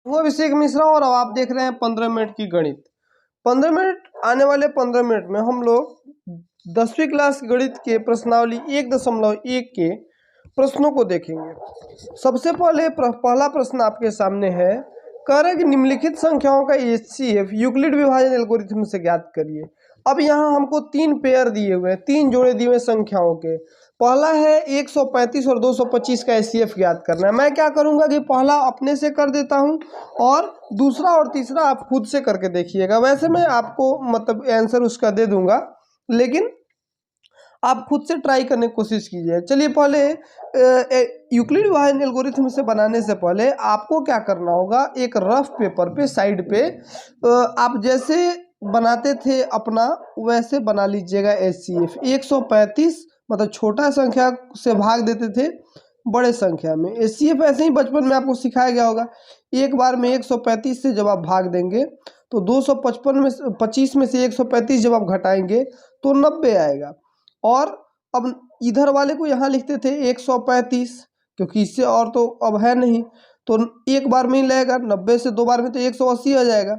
वो अभिषेक मिश्रा और अब आप देख रहे हैं 15 मिनट की गणित। 15 मिनट आने वाले 15 मिनट में हम लोग 10वीं क्लास गणित के प्रश्नावली 1.1 के प्रश्नों को देखेंगे। सबसे पहले पहला प्रश्न आपके सामने है, कह रहे कि निम्नलिखित संख्याओं का HCF यूक्लिड विभाजन एल्गोरिथम से ज्ञात करिए। अब यहाँ हमको 3 पेयर दिए हुए हैं, 3 जोड़े दिए हुए संख्याओं के। पहला है 135 और 225 का HCF ज्ञात करना है। मैं क्या करूंगा कि पहला अपने से कर देता हूं और दूसरा और तीसरा आप खुद से करके देखिएगा। वैसे मैं आपको मतलब आंसर उसका दे दूंगा, लेकिन आप खुद से ट्राई करने की कोशिश कीजिए। चलिए पहले यूक्लिड विभाजन एल्गोरिथम से बनाने से पहले आपको क्या करना होगा, एक रफ पेपर पे साइड पे आप जैसे बनाते थे अपना वैसे बना लीजिएगा। HCF 135 मतलब छोटा संख्या से भाग देते थे बड़े संख्या में। HCF ऐसे ही बचपन में आपको सिखाया गया होगा। एक बार में 135 से जब आप भाग देंगे तो 225 में से 135 जब आप घटाएंगे तो 90 आएगा। और अब इधर वाले को यहाँ लिखते थे 135, क्योंकि इससे और तो अब है नहीं, तो एक बार में ही लगेगा। 90 से 2 बार में तो 180 आ जाएगा,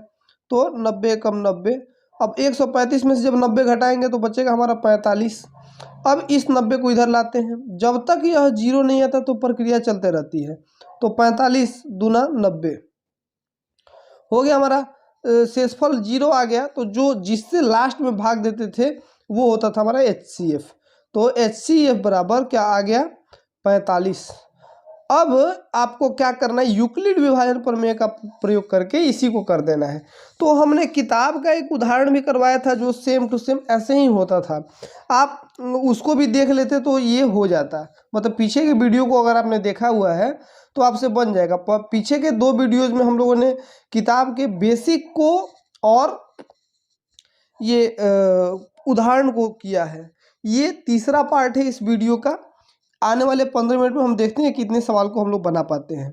तो 90 कम 90। अब 135 में से जब 90 घटाएंगे तो बचेगा हमारा 45। अब इस 90 को इधर लाते हैं, जब तक यह 0 नहीं आता तो प्रक्रिया चलते रहती है। तो 45 दूना 90 हो गया हमारा। शेषफल 0 आ गया, तो जो जिससे लास्ट में भाग देते थे वो होता था हमारा HCF। तो HCF बराबर क्या आ गया, 45। अब आपको क्या करना है, यूक्लिड विभाजन प्रमेय का प्रयोग करके इसी को कर देना है। तो हमने किताब का एक उदाहरण भी करवाया था जो सेम टू सेम ऐसे ही होता था, आप उसको भी देख लेते तो ये हो जाता। मतलब पीछे के वीडियो को अगर आपने देखा हुआ है तो आपसे बन जाएगा। पीछे के 2 वीडियोज में हम लोगों ने किताब के बेसिक को और ये उदाहरण को किया है। ये तीसरा पार्ट है इस वीडियो का। आने वाले 15 मिनट में हम देखते हैं कितने सवाल को हम लोग बना पाते हैं।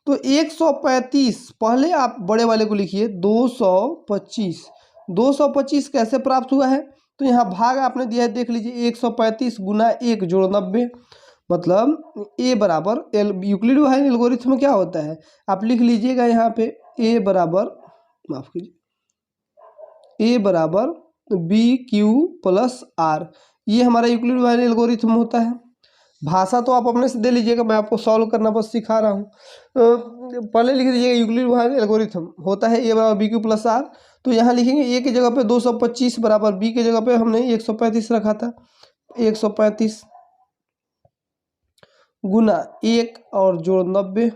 तो 135 पहले आप बड़े वाले को लिखिए 225। 225 कैसे प्राप्त हुआ है, तो यहाँ भाग आपने दिया है, देख लीजिए 135 गुना 1 जोड़ 90। मतलब ए बराबर यूक्लिड विभाजन एल्गोरिथम में क्या होता है, आप लिख लीजिएगा यहाँ पे ए बराबर, माफ कीजिए, ए बराबर BQ प्लस आर। ये हमारा यूक्लिड विभाजन एल्गोरिथम होता है। भाषा तो आप अपने से दे लीजिएगा, मैं आपको सॉल्व करना बस सिखा रहा हूँ। पहले लिख दीजिएगा यूक्लिड विभाजन एल्गोरिथम होता है ए बराबर BQ प्लस आर। तो यहाँ लिखेंगे ए की जगह पे 225 बराबर बी की जगह पे हमने 135 रखा था। 135 गुना 1 और जोड़ 90।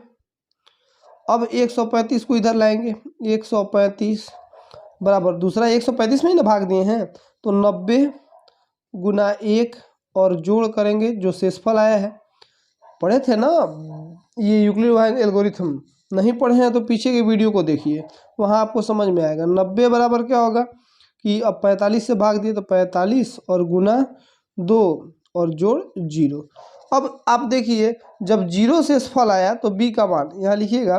अब 135 को इधर लाएंगे, 135 बराबर दूसरा 135 में ही ना भाग दिए हैं, तो 90 गुना 1 और जोड़ करेंगे जो शेषफल आया है। पढ़े थे ना ये यूक्लिड विभाजन एल्गोरिथम, नहीं पढ़े हैं तो पीछे के वीडियो को देखिए, वहाँ आपको समझ में आएगा। 90 बराबर क्या होगा कि अब 45 से भाग दिए तो 45 और गुना 2 और जोड़ 0। अब आप देखिए जब 0 शेषफल आया तो बी का मान यहाँ लिखिएगा,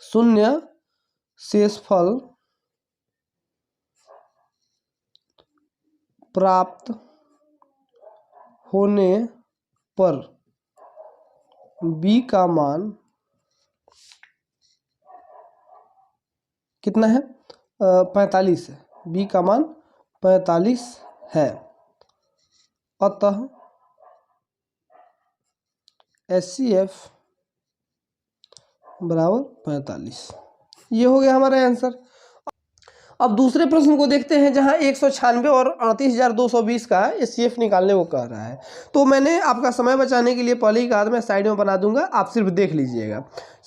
0 शेषफल प्राप्त होने पर b का मान कितना है, 45 है। b का मान 45 है, अतः HCF बराबर 45। ये हो गया हमारा आंसर। अब दूसरे प्रश्न को देखते हैं जहां 196 और 38,220 का HCF निकालने को कह रहा है। तो मैंने आपका समय बचाने के लिए पहले ही कहा था, मैं साइड में बना दूंगा, आप सिर्फ देख लीजिएगा।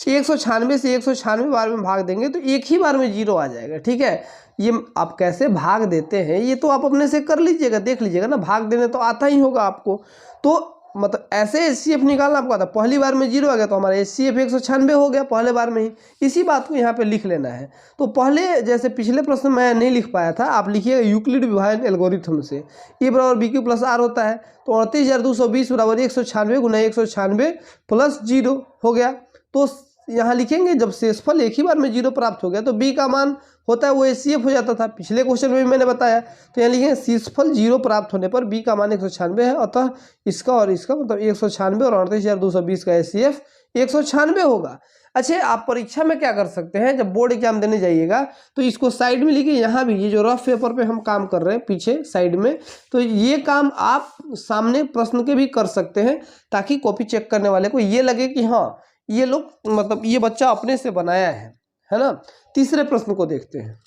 196 से 196 बार में भाग देंगे तो एक ही बार में 0 आ जाएगा। ठीक है, ये आप कैसे भाग देते हैं ये तो आप अपने से कर लीजिएगा, देख लीजिएगा ना, भाग देने तो आता ही होगा आपको। तो मतलब ऐसे HCF निकालना आपको आता, पहली बार में 0 आ गया तो हमारा HCF 196 हो गया पहले बार में ही। इसी बात को यहाँ पे लिख लेना है। तो पहले जैसे पिछले प्रश्न में नहीं लिख पाया था, आप लिखिएगा यूक्लिड विभाजन एल्गोरिथम से ए बराबर BQ प्लस आर होता है। तो 38,220 बराबर 196 गुना 196 प्लस 0 हो गया। तो यहाँ लिखेंगे जब शेषफल एक ही बार में 0 प्राप्त हो गया तो b का मान होता है वो HCF हो जाता था, पिछले क्वेश्चन में भी मैंने बताया। तो यहाँ लिखेंगे शेषफल 0 प्राप्त होने पर b का मान 196 है, अतः इसका और इसका मतलब 196 और 38,220 का HCF 196 होगा। अच्छा, आप परीक्षा में क्या कर सकते हैं, जब बोर्ड एग्जाम देने जाइएगा तो इसको साइड में लिखिए, यहाँ भी ये जो रफ पेपर पे हम काम कर रहे हैं पीछे साइड में, तो ये काम आप सामने प्रश्न के भी कर सकते हैं, ताकि कॉपी चेक करने वाले को ये लगे कि हाँ ये लोग मतलब ये बच्चा अपने से बनाया है ना। तीसरे प्रश्न को देखते हैं।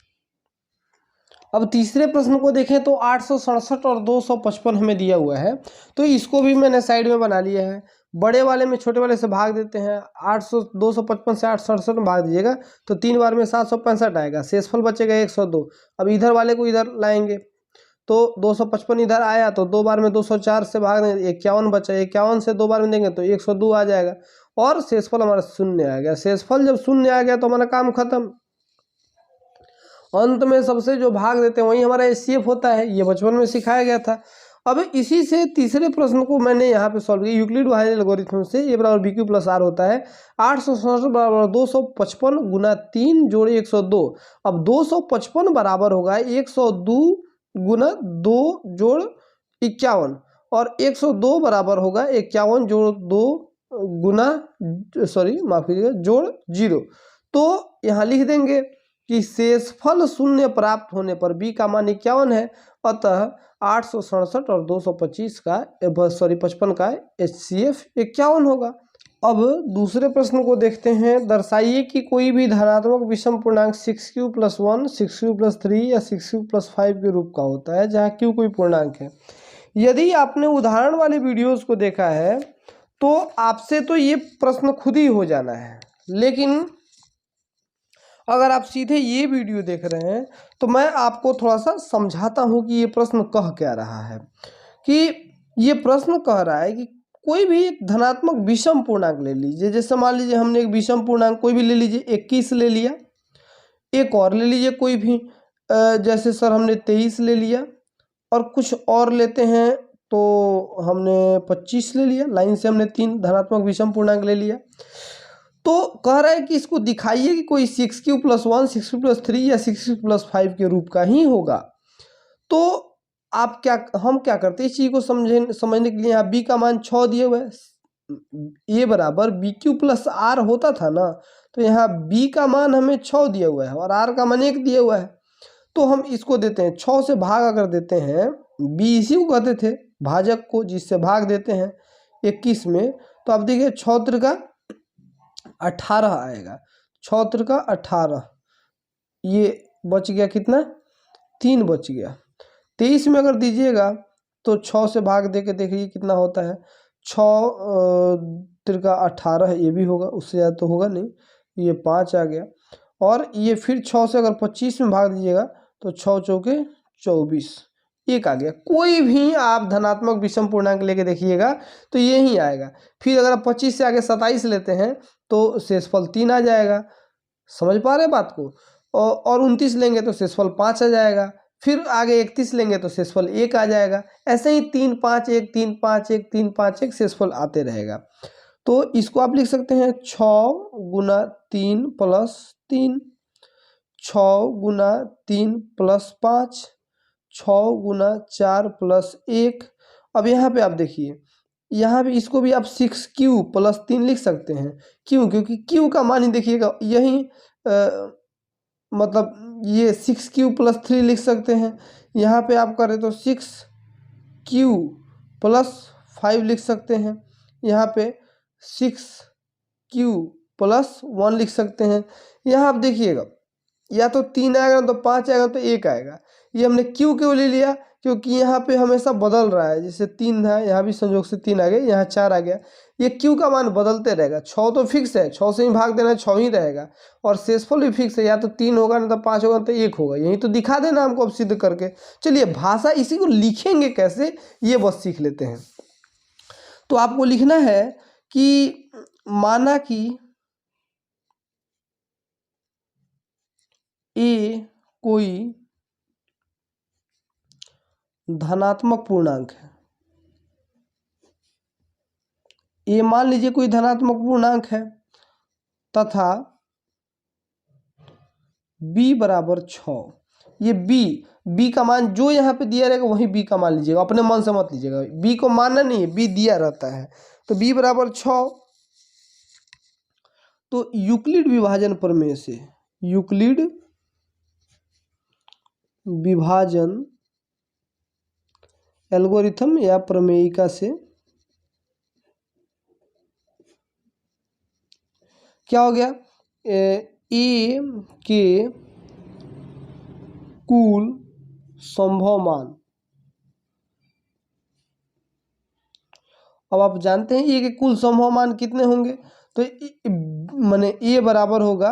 अब तीसरे प्रश्न को देखें तो 867 और 255 हमें दिया हुआ है, तो इसको भी मैंने साइड में बना लिया है। बड़े वाले में छोटे वाले से भाग देते हैं। 255 से 867 में भाग दीजिएगा तो 3 बार में 765 आएगा, शेषफल बचेगा 102। अब इधर वाले को इधर लाएंगे तो 255 इधर आया तो 2 बार में 204 से भाग देंगे, 51 बचा, 51 से 2 बार में देंगे तो 102 आ जाएगा और शेषफल हमारा शून्य आ गया। शेषफल जब शून्य आ गया तो हमारा काम खत्म। अंत में सबसे जो भाग देते हैं वही हमारा एचसीएफ होता है, ये बचपन में सिखाया गया था। अब इसी से तीसरे प्रश्न को मैंने यहाँ पे सॉल्व किया यूक्लिड वाइज एल्गोरिथम से। ए बराबर बी क्यू प्लस आर होता है 867 बराबर 255 गुना 3 जोड़े 102। अब 255 बराबर होगा 102 गुना 2 जोड़ 51 और 102 बराबर होगा 51 जोड़ 2 गुना माफ कीजिएगा जोड़ 0। तो यहाँ लिख देंगे कि शेषफल शून्य प्राप्त होने पर b का मान 51 है, अतः 867 और 225 का 55 का HCF 51 होगा। अब दूसरे प्रश्न को देखते हैं। दर्शाइए कि कोई भी धनात्मक विषम पूर्णांक 6q + 1, 6q + 3 या 6q + 5 के रूप का होता है, जहाँ q कोई पूर्णांक है। यदि आपने उदाहरण वाले वीडियोस को देखा है तो आपसे तो ये प्रश्न खुद ही हो जाना है, लेकिन अगर आप सीधे ये वीडियो देख रहे हैं तो मैं आपको थोड़ा सा समझाता हूँ कि ये प्रश्न कह क्या रहा है। कि ये प्रश्न कह रहा है कि कोई भी एक धनात्मक विषम पूर्णांक ले लीजिए। जैसे मान लीजिए हमने एक विषम पूर्णांक कोई भी ले लीजिए, 21 ले लिया। एक और ले लीजिए कोई भी, जैसे सर हमने 23 ले लिया, और कुछ और लेते हैं तो हमने 25 ले लिया। लाइन से हमने 3 धनात्मक विषम पूर्णांक ले लिया। तो कह रहा है कि इसको दिखाइए कि कोई 6q + 1, 6q + 3 या 6q + 5 के रूप का ही होगा। तो हम क्या करते हैं इस चीज़ को समझने के लिए, यहाँ b का मान 6 दिए हुए है। a बराबर bq + r होता था ना, तो यहाँ b का मान हमें 6 दिया हुआ है और r का मान 1 दिया हुआ है। तो हम इसको देते हैं 6 से भाग अगर देते हैं, b इसी को कहते थे भाजक को, जिससे भाग देते हैं 21 में। तो अब देखिए 6 का 18 आएगा, 6 का 18, ये बच गया कितना, 3 बच गया। 23 में अगर दीजिएगा तो 6 से भाग दे के देखिए कितना होता है। 6 का 18 है, ये भी होगा, उससे ज़्यादा तो होगा नहीं, ये 5 आ गया। और ये फिर 6 से अगर 25 में भाग दीजिएगा तो 6 चौके 24, 1 आ गया। कोई भी आप धनात्मक विषम पूर्णांक लेके देखिएगा तो ये ही आएगा। फिर अगर आप 25 से आगे 27 लेते हैं तो शेषफल 3 आ जाएगा। समझ पा रहे हैं बात को? और 29 लेंगे तो शेषफल 5 आ जाएगा। फिर आगे 31 लेंगे तो शेषफल 1 आ जाएगा। ऐसे ही 3 5 1 3 5 1 3 5 1 शेषफल आते रहेगा। तो इसको आप लिख सकते हैं 6 गुना 3 प्लस 3, 6 गुना 3 प्लस 5, 6 गुना 4 प्लस 1। अब यहाँ पे आप देखिए, यहाँ भी इसको भी आप 6q + 3 लिख सकते हैं। क्यों? क्योंकि q का मान ही देखिएगा यही, मतलब ये 6q + 3 लिख सकते हैं। यहाँ पे आप करें तो 6q + 5 लिख सकते हैं। यहाँ पे 6q + 1 लिख सकते हैं। यहाँ आप देखिएगा या तो 3 आएगा तो 5 आएगा तो 1 आएगा। ये हमने q क्यों ले लिया? क्योंकि यहाँ पे हमेशा बदल रहा है। जैसे 3 है, यहाँ भी संयोग से 3 आ गया, यहाँ 4 आ गया। ये q का मान बदलते रहेगा। 6 तो फिक्स है, 6 से ही भाग देना, 6 ही रहेगा। और शेषफल भी फिक्स है, या तो 3 होगा ना तो 5 होगा तो 1 होगा। यही तो दिखा देना हमको अब सिद्ध करके। चलिए भाषा इसी को लिखेंगे कैसे ये बस सीख लेते हैं। तो आपको लिखना है कि माना कि a कोई धनात्मक पूर्णांक है। ये मान लीजिए कोई धनात्मक पूर्णांक है तथा b बराबर 6। ये b का मान जो यहाँ पे दिया रहेगा वही b का मान लीजिएगा, अपने मन से मत लीजिएगा। b को मानना नहीं है, b दिया रहता है। तो b बराबर 6। तो यूक्लिड विभाजन प्रमेय से, यूक्लिड विभाजन एल्गोरिथम या प्रमेयिका से क्या हो गया, ए के कुल संभव मान, अब आप जानते हैं ए के कुल संभव मान कितने होंगे, तो माने ए बराबर होगा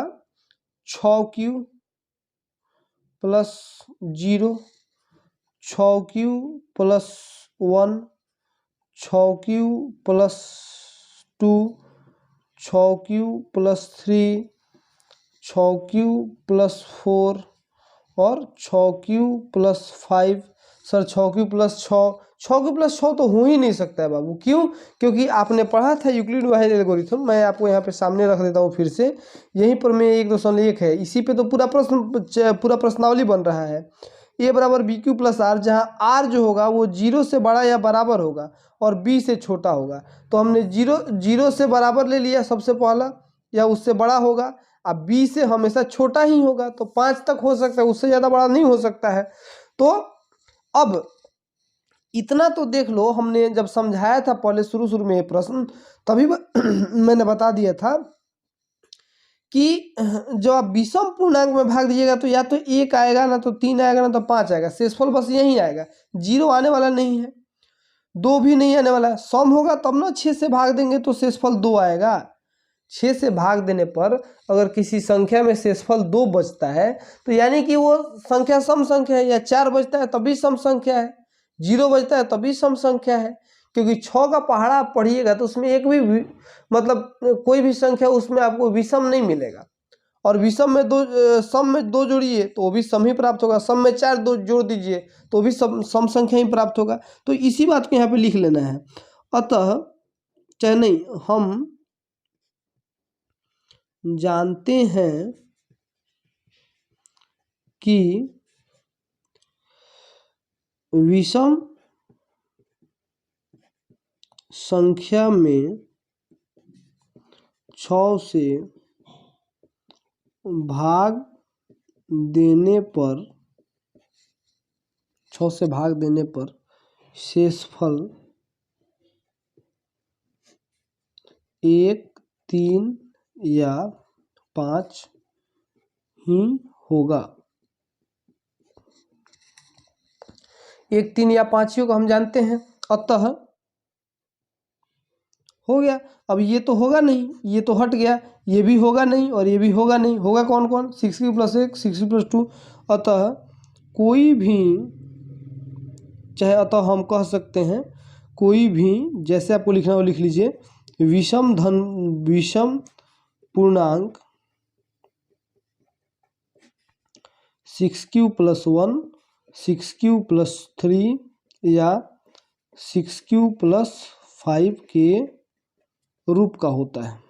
6q plus 0, 6q plus 1, 6q plus 2, 6q plus 3, 6q plus 4 और 6q plus 5। Sir 6q plus 6q plus 6 तो हो ही नहीं सकता है बाबू, क्यों? क्योंकि आपने पढ़ा था यूक्लिड विभाजन एल्गोरिथम, मैं आपको यहाँ पे सामने रख देता हूँ फिर से, यहीं पर मैं 1.1 है, इसी पे तो पूरा प्रश्नावली बन रहा है। ए बराबर बी क्यू प्लस आर, जहाँ आर जो होगा वो 0 से बड़ा या बराबर होगा और बी से छोटा होगा, तो हमने 0 से बराबर ले लिया सबसे पहला, या उससे बड़ा होगा, अब बी से हमेशा छोटा ही होगा, तो 5 तक हो सकता है, उससे ज़्यादा बड़ा नहीं हो सकता है। तो अब इतना तो देख लो, हमने जब समझाया था पहले शुरू में ये प्रश्न, तभी मैंने बता दिया था कि जब आप विषम पूर्णांक में भाग दीजिएगा तो या तो 1 आएगा, ना तो 3 आएगा, ना तो 5 आएगा, शेषफल बस यही आएगा, 0 आने वाला नहीं है, 2 भी नहीं आने वाला है। सम होगा तब ना 6 से भाग देंगे तो शेषफल 2 आएगा। 6 से भाग देने पर अगर किसी संख्या में शेषफल 2 बचता है तो यानी कि वो संख्या सम संख्या है, या 4 बचता है तभी सम संख्या है, 0 बचता है तभी सम संख्या है, क्योंकि 6 का पहाड़ा आप पढ़िएगा तो उसमें एक भी मतलब कोई भी संख्या उसमें आपको विषम नहीं मिलेगा, और विषम में सम में 2 जोड़िए तो वो भी सम ही प्राप्त होगा, सम में 4 2 जोड़ दीजिए तो भी सम संख्या ही प्राप्त होगा। तो इसी बात को यहाँ पे लिख लेना है। अतः चाहे नहीं, हम जानते हैं कि विषम संख्या में 6 से भाग देने पर, 6 से भाग देने पर शेषफल 1, 3 या 5 ही होगा। 1, 3 या 5 ही को हम जानते हैं, अतः हो गया। अब ये तो होगा नहीं, ये तो हट गया, ये भी होगा नहीं और ये भी होगा नहीं, होगा कौन कौन, 6q प्लस 1, 6q प्लस 2। अतः कोई भी, चाहे अतः हम कह सकते हैं कोई भी, जैसे आपको लिखना हो लिख लीजिए, विषम पूर्णांक 6q प्लस 1, 6q प्लस 3 या 6q प्लस 5 के रूप का होता है।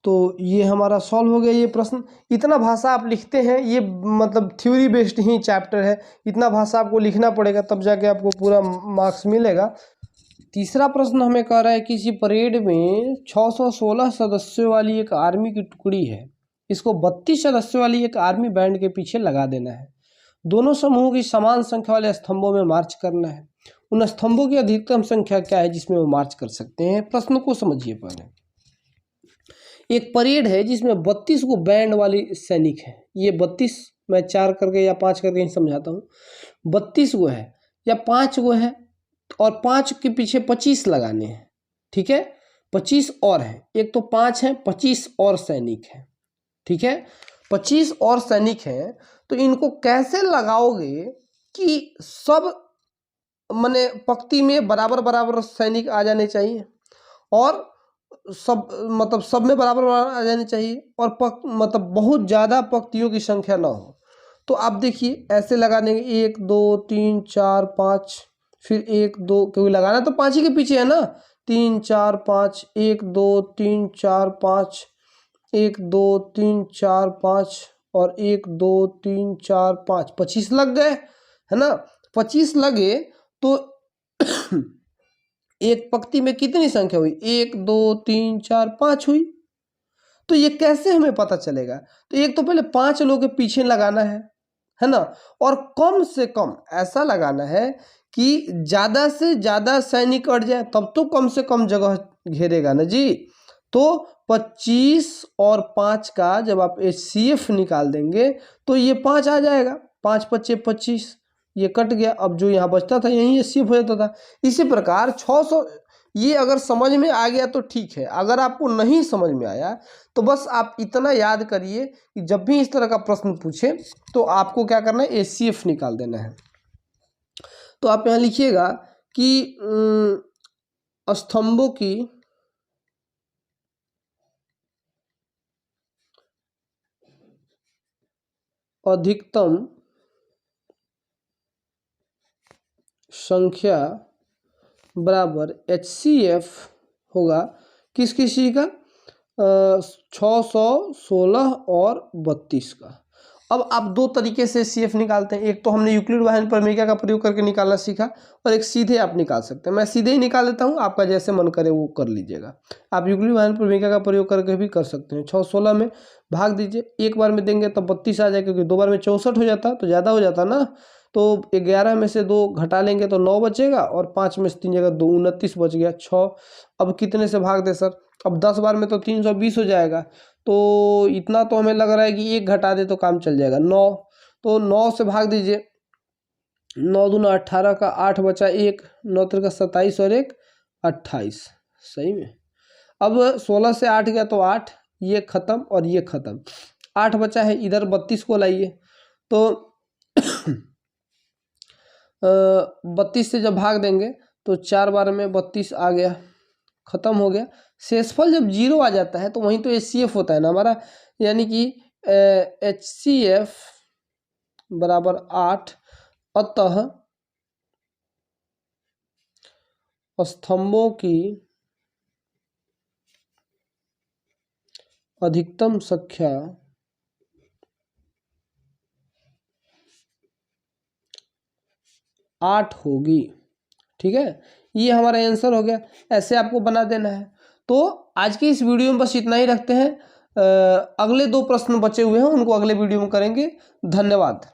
तो ये हमारा सॉल्व हो गया ये प्रश्न। इतना भाषा आप लिखते हैं, ये मतलब थ्योरी बेस्ड ही चैप्टर है, इतना भाषा आपको लिखना पड़ेगा तब जाके आपको पूरा मार्क्स मिलेगा। तीसरा प्रश्न हमें कह रहा है किसी परेड में 616 सदस्यों वाली एक आर्मी की टुकड़ी है, इसको 32 सदस्यों वाली एक आर्मी बैंड के पीछे लगा देना है। दोनों समूहों की समान संख्या वाले स्तंभों में मार्च करना है। उन स्तंभों की अधिकतम संख्या क्या है जिसमें वो मार्च कर सकते हैं? प्रश्न को समझिए। पहले एक परेड है जिसमें 32 को बैंड वाले सैनिक हैं। ये 32 मैं 4 करके या 5 करके ही समझाता हूँ। 32 गो है या 5 गो है, और 5 के पीछे 25 लगाने हैं, ठीक है। 25 और है, एक तो 5 है, 25 और सैनिक है, ठीक है। 25 और सैनिक हैं, तो इनको कैसे लगाओगे कि सब माने पंक्ति में बराबर बराबर सैनिक आ जाने चाहिए, और सब मतलब सब में बराबर बराबर आ जाने चाहिए, और मतलब बहुत ज़्यादा पंक्तियों की संख्या ना हो। तो आप देखिए ऐसे लगाने, 1 2 3 4 5, फिर 1 2, क्योंकि लगाना तो 5 ही के पीछे है ना, 3 4 5, 1 2 3 4 5, 1 2 3 4 5 और 1 2 3 4 5, 25 लग गए, है ना। 25 लगे तो एक पंक्ति में कितनी संख्या हुई, 1 2 3 4 5 हुई। तो ये कैसे हमें पता चलेगा, तो एक तो पहले 5 लोगों के पीछे लगाना है ना, और कम से कम ऐसा लगाना है कि ज़्यादा से ज़्यादा सैनिक अट जाए, तब तो कम से कम जगह घेरेगा ना जी। तो 25 और 5 का जब आप HCF निकाल देंगे तो ये 5 आ जाएगा, 5 5 25, ये कट गया। अब जो यहाँ बचता था यही HCF हो जाता था। इसी प्रकार 600, ये अगर समझ में आ गया तो ठीक है, अगर आपको नहीं समझ में आया तो बस आप इतना याद करिए कि जब भी इस तरह का प्रश्न पूछे तो आपको क्या करना है, HCF निकाल देना है। तो आप यहाँ लिखिएगा कि स्तंभों की अधिकतम संख्या बराबर HCF होगा किस किस चीज़ का, 616 और 32 का। अब आप दो तरीके से HCF निकालते हैं, एक तो हमने यूक्लिड वाहन प्रमेय का प्रयोग करके निकालना सीखा, और एक सीधे आप निकाल सकते हैं। मैं सीधे ही निकाल देता हूँ, आपका जैसे मन करे वो कर लीजिएगा। आप यूक्लिड वाहन प्रमेय का प्रयोग करके भी कर सकते हैं। 616 में भाग दीजिए, एक बार में देंगे तो 32 आ जाएगा, क्योंकि 2 बार में 64 हो जाता तो ज़्यादा हो जाता ना। तो 11 में से 2 घटा लेंगे तो 9 बचेगा, और 5 में से 3 जगह 2, 29 बच गया। 6 अब कितने से भाग दे सर, अब 10 बार में तो 320 हो जाएगा। तो इतना तो हमें लग रहा है कि 1 घटा दे तो काम चल जाएगा। 9, तो 9 से भाग दीजिए, 9 दूना 18 का 8 बचा 1, 9 का 27 और 1 28, सही में। अब 16 से 8 गया तो 8, ये खत्म और ये खत्म, 8 बचा है, इधर 32 को लाइए। तो 32 से जब भाग देंगे तो 4 बार में 32 आ गया, खत्म हो गया। शेषफल जब 0 आ जाता है तो वहीं तो HCF होता है ना हमारा, यानी कि HCF बराबर 8। अतः स्तंभों की अधिकतम संख्या 8 होगी। ठीक है, ये हमारा आंसर हो गया। ऐसे आपको बना देना है। तो आज की इस वीडियो में बस इतना ही रखते हैं। अगले 2 प्रश्न बचे हुए हैं, उनको अगले वीडियो में करेंगे। धन्यवाद।